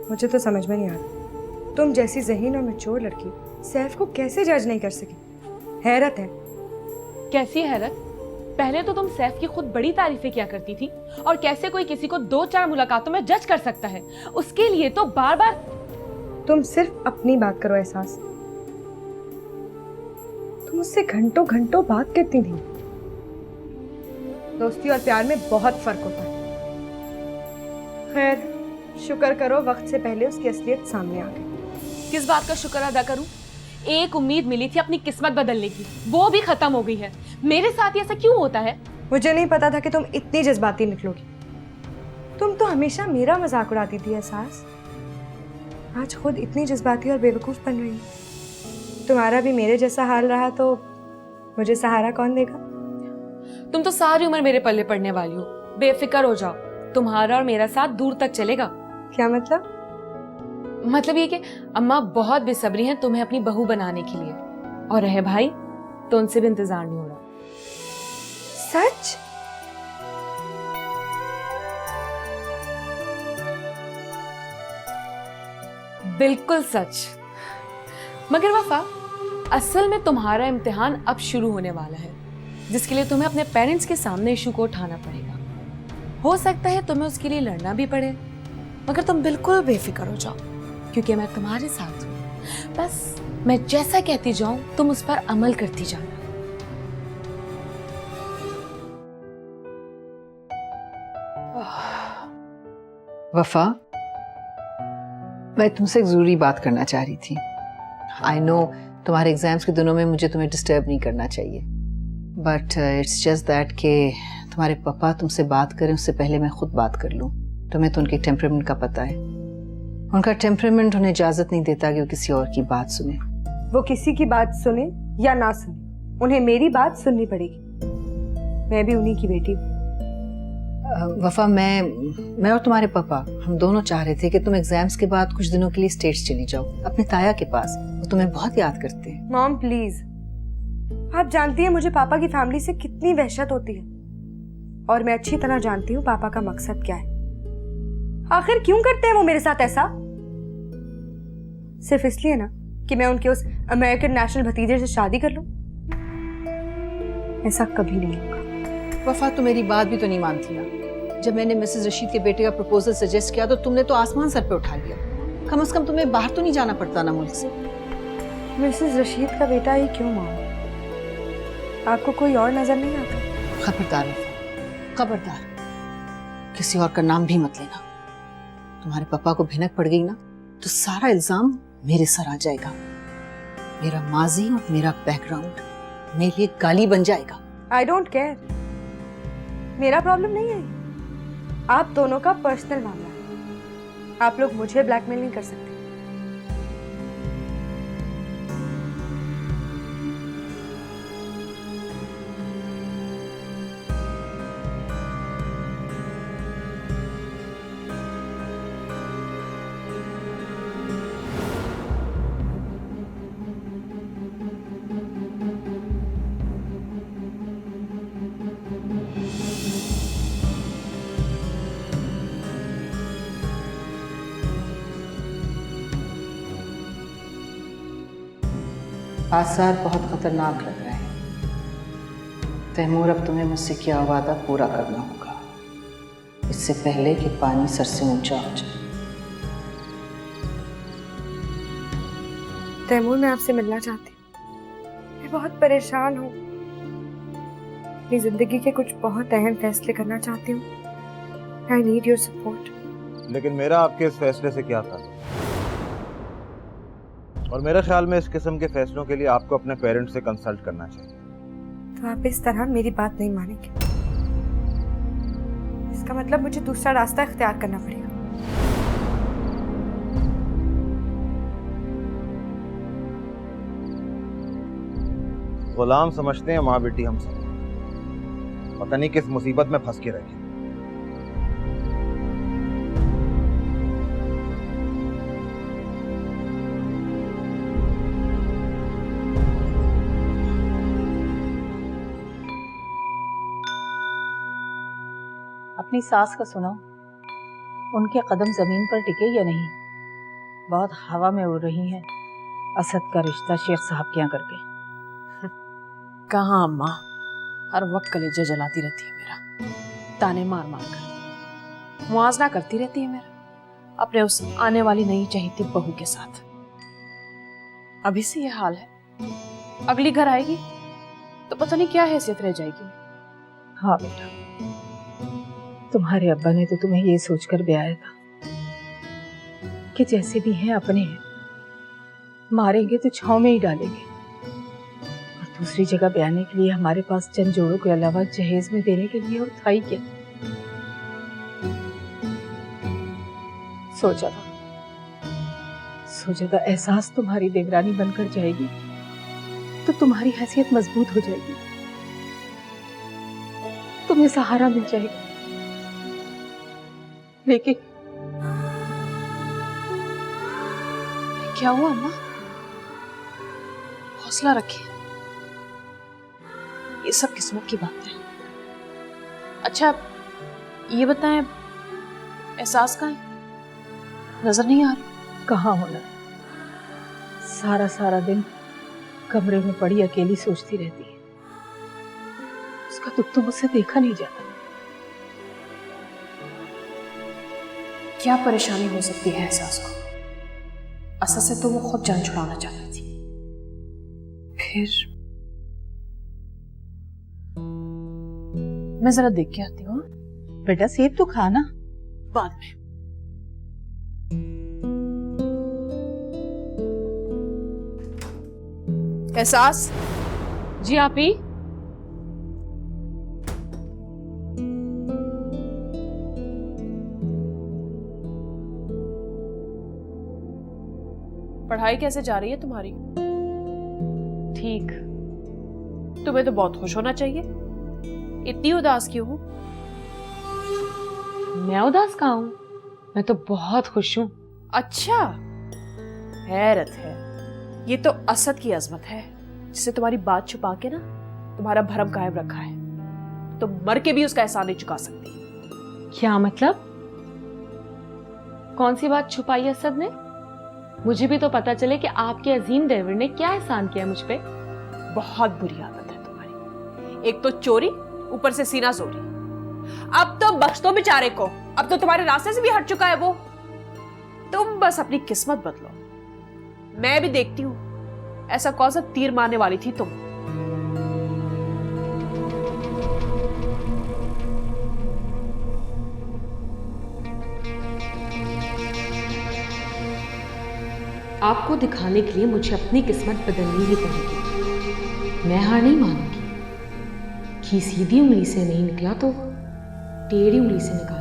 मुझे तो समझ में नहीं आ रहा तुम जैसी ज़हीन और मैच्योर लड़की सैफ को कैसे जज नहीं कर सकी। हैरत है। कैसी हैरत? पहले तो तुम सैफ की खुद बड़ी तारीफें किया करती थी, और कैसे कोई किसी को 2-4 मुलाकातों में जज कर सकता है, उसके लिए तो बार बार। तुम सिर्फ अपनी बात करो एहसास। तुम उससे घंटों घंटों बात करती थी। दोस्ती और प्यार में बहुत फर्क होता है। खैर, शुक्र करो वक्त से पहले उसकी असलियत सामने आ गई। किस बात का शुक्र अदा करूं? एक उम्मीद मिली थी अपनी किस्मत बदलने की, वो भी खत्म हो गई है। मेरे साथ ही ऐसा क्यों होता है? मुझे नहीं पता था कि तुम इतनी जज्बाती निकलोगी। तुम तो हमेशा मेरा मजाक उड़ाती थी एहसास। आज खुद इतनी जज्बाती और बेवकूफ बन रही है। तुम्हारा भी मेरे जैसा हाल रहा तो मुझे सहारा कौन देगा? तुम तो सारी उम्र मेरे पल्ले पड़ने वाली हो। बेफिक्र हो जाओ, तुम्हारा और मेरा साथ दूर तक चलेगा। क्या मतलब? मतलब ये कि अम्मा बहुत बेसब्री हैं तुम्हें अपनी बहू बनाने के लिए, और रहे भाई तो उनसे भी इंतजार नहीं हो रहा। सच? बिल्कुल सच। मगर वफा, असल में तुम्हारा इम्तिहान अब शुरू होने वाला है, जिसके लिए तुम्हें अपने पेरेंट्स के सामने इशू को उठाना पड़ेगा। हो सकता है तुम्हें उसके लिए लड़ना भी पड़े, मगर तुम बिल्कुल बेफिक्र हो जाओ, क्योंकि मैं तुम्हारे साथ हूं। बस मैं जैसा कहती जाऊं तुम उस पर अमल करती जाना। वफा, मैं तुमसे एक जरूरी बात करना चाह रही थी। आई नो तुम्हारे एग्जाम्स के दिनों में मुझे तुम्हें डिस्टर्ब नहीं करना चाहिए, बट इट्स जस्ट दैट कि तुम्हारे पापा तुमसे बात करें उससे पहले मैं खुद बात कर लूं। तुम्हें तो उनके टेम्परामेंट का पता है। उनका टेम्परामेंट उन्हें इजाजत नहीं देता कि वो किसी और की बात सुने। वो किसी की बात सुने या ना सुने, उन्हें मेरी बात सुननी पड़ेगी। मैं भी उन्हीं की बेटी हूँ। वफा, मैं और तुम्हारे पापा हम दोनों चाह रहे थे कि तुम एग्जाम्स के बाद कुछ दिनों के लिए स्टेट्स चली जाओ अपने ताया के पास। वो तुम्हें बहुत याद करते हैं। मॉम प्लीज, आप जानती हैं मुझे पापा की फैमिली से कितनी वहशत होती है, और मैं अच्छी तरह जानती हूँ पापा का मकसद क्या है। आखिर क्यों करते हैं वो मेरे साथ ऐसा? सिर्फ इसलिए ना कि मैं उनके उस अमेरिकन नेशनल भतीजे से शादी कर लूं? ऐसा कभी नहीं होगा। वफा, तो मेरी बात भी तो नहीं मानती ना। जब मैंने मिसेस रशीद के बेटे का प्रपोजल सजेस्ट किया तो तुमने तो आसमान सर पे उठा लिया। कम से कम तुम्हें बाहर तो नहीं जाना पड़ता ना मुल्क से। मिसेस रशीद का बेटा ही क्यों माँ? आपको कोई और नजर नहीं आता? खबरदार वफा, खबरदार, किसी और का नाम भी मत लेना। तुम्हारे पापा को भिनक पड़ गई ना तो सारा इल्जाम मेरे सर आ जाएगा। मेरा माजी और मेरा बैकग्राउंड मेरे लिए गाली बन जाएगा। आई डोंट केयर, मेरा प्रॉब्लम नहीं है। आप दोनों का पर्सनल मामला है। आप लोग मुझे ब्लैकमेल नहीं कर सकते। आसार बहुत खतरनाक लग रहे हैं। तैमूर, अब तुम्हें मुझसे किया वादा पूरा करना होगा, इससे पहले कि पानी सर से ऊंचा हो जाए। तैमूर, मैं आपसे मिलना चाहती हूँ। मैं बहुत परेशान हूँ। अपनी जिंदगी के कुछ बहुत अहम फैसले करना चाहती हूँ। I need your support. लेकिन मेरा आपके इस फैसले से क्या था? और मेरे ख्याल में इस किस्म के फैसलों के लिए आपको अपने पेरेंट्स से कंसल्ट करना चाहिए। तो आप इस तरह मेरी बात नहीं मानेंगे? इसका मतलब मुझे दूसरा रास्ता इख्तियार करना पड़ेगा। गुलाम समझते हैं माँ बेटी हम सब, पता नहीं किस मुसीबत में फंस के रहे। अपनी सास का सुनो, उनके कदम जमीन पर टिके या नहीं? बहुत हवा में उड़ रही हैं असद का रिश्ता शेख साहब के यहाँ करके। कहाँ अम्मा, हर वक्त कलेजा जलाती रहती है मेरा, ताने मार मार कर मुआवजा करती रहती है मेरा अपने उस आने वाली नई चहेती बहू के साथ। अभी से ये हाल है, अगली घर आएगी तो पता नहीं क्या हैसियत रह जाएगी। हाँ बेटा, तुम्हारे अब्बा ने तो तुम्हें ये सोचकर ब्याया था कि जैसे भी हैं अपने हैं, मारेंगे तो छांव में ही डालेंगे, और दूसरी जगह ब्याने के लिए हमारे पास चंद जोड़ों के अलावा जहेज में देने के लिए और था ही क्या। सोचा था एहसास तुम्हारी देवरानी बनकर जाएगी तो तुम्हारी हैसियत मजबूत हो जाएगी, तुम्हें सहारा मिल जाएगा। लेकिन क्या हुआ अम्मा? हौसला रखिए, ये सब किस्मत की बात है। अच्छा ये बताएं, एहसास कहाँ है? नजर नहीं आ रहा। कहाँ होना, सारा दिन कमरे में पड़ी अकेली सोचती रहती है। उसका दुख तो मुझसे देखा नहीं जाता। क्या परेशानी हो सकती है एहसास को? असद से तो वो खुद जान छुड़ाना चाहती थी, फिर मैं जरा देख के आती हूँ। बेटा सेब तो खाना। बाद में। एहसास जी आप ही। पढ़ाई कैसे जा रही है तुम्हारी? ठीक। तुम्हें तो बहुत खुश होना चाहिए, इतनी उदास क्यों हो? मैं उदास कहाँ हूं? मैं तो बहुत खुश हूं। अच्छा, हैरत है, ये तो असद की अजमत है जिसे तुम्हारी बात छुपा के ना तुम्हारा भरम कायम रखा है। तुम मर के भी उसका एहसान नहीं चुका सकती। क्या मतलब? कौन सी बात छुपाई असद ने? मुझे भी तो पता चले कि आपके अजीम देवर ने क्या एहसान किया मुझ पे। बहुत बुरी आदत है तुम्हारी, एक तो चोरी, ऊपर से सीना जोरी। अब तो बख्श दो बेचारे को, अब तो तुम्हारे रास्ते से भी हट चुका है वो। तुम बस अपनी किस्मत बदलो। मैं भी देखती हूं ऐसा कौन सा तीर मारने वाली थी तुम। आपको दिखाने के लिए मुझे अपनी किस्मत बदलनी ही पड़ेगी। मैं हार नहीं मानूंगी। कि सीधी उंगली से नहीं निकला तो टेढ़ी उंगली से निकाल